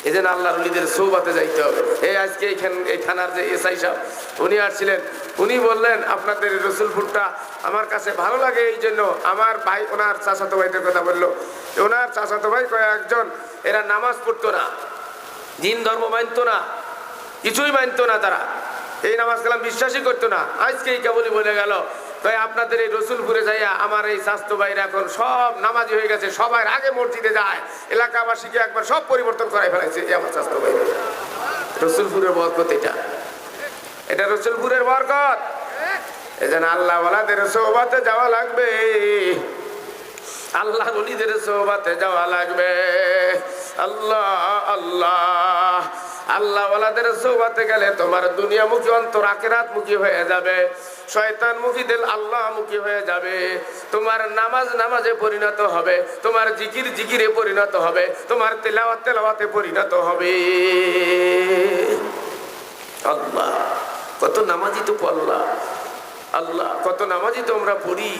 এই জন্য আল্লাহর ওলিদের সৌবাতে যাইতে হবে। এই আজকে এই থানার যে এসআই সাহেব উনি আসছিলেন, উনি বললেন আপনাদের রসুলপুরটা আমার কাছে ভালো লাগে, এই জন্য আমার ভাই ওনার চাচাতো ভাইদের কথা বললো, ওনার চাচাতো ভাই কয়েকজন এরা নামাজ পড়তো না, দিন ধর্ম মানতো না, কিছুই মানতো না, তারা এই নামাজ কালাম বিশ্বাসই করতো না। আজকে এই কেবলই বলে গেল তাই আপনাদের এই রসুলপুরে যাইয়া আমার এই স্বাস্থ্য ভাইরা এখন সব নামাজি হয়ে গেছে, সবার আগে মসজিদে যায়, এলাকাবাসীকে একবার সব পরিবর্তন করাই ফেলাইছে এই আমার স্বাস্থ্য ভাই। রসুলপুরের বরকত এটা, এটা রসুলপুরের বরকত। এই জন্য আল্লাহ ওয়ালাদের সোহবাতে যাওয়া লাগবে, আল্লাহ ওলিদের সোহবাতে যাওয়া লাগবে। আল্লাহ আল্লাহ আল্লাহ ওয়ালাদের সোহবাতে গেলে তোমার দুনিয়ামুখী অন্তর আখিরাতমুখী হয়ে যাবে, শয়তানমুখী দিল আল্লাহমুখী হয়ে যাবে, তোমার নামাজ নামাজে পরিণত হবে, তোমার জিকির জিকিরে পরিণত হবে, তোমার তেলাওয়াত তেলাওয়াতে পরিণত হবে। আল্লাহ কত নামাজি তো পড়লা, আল্লাহ কত নামাজি তো আমরা পড়ি।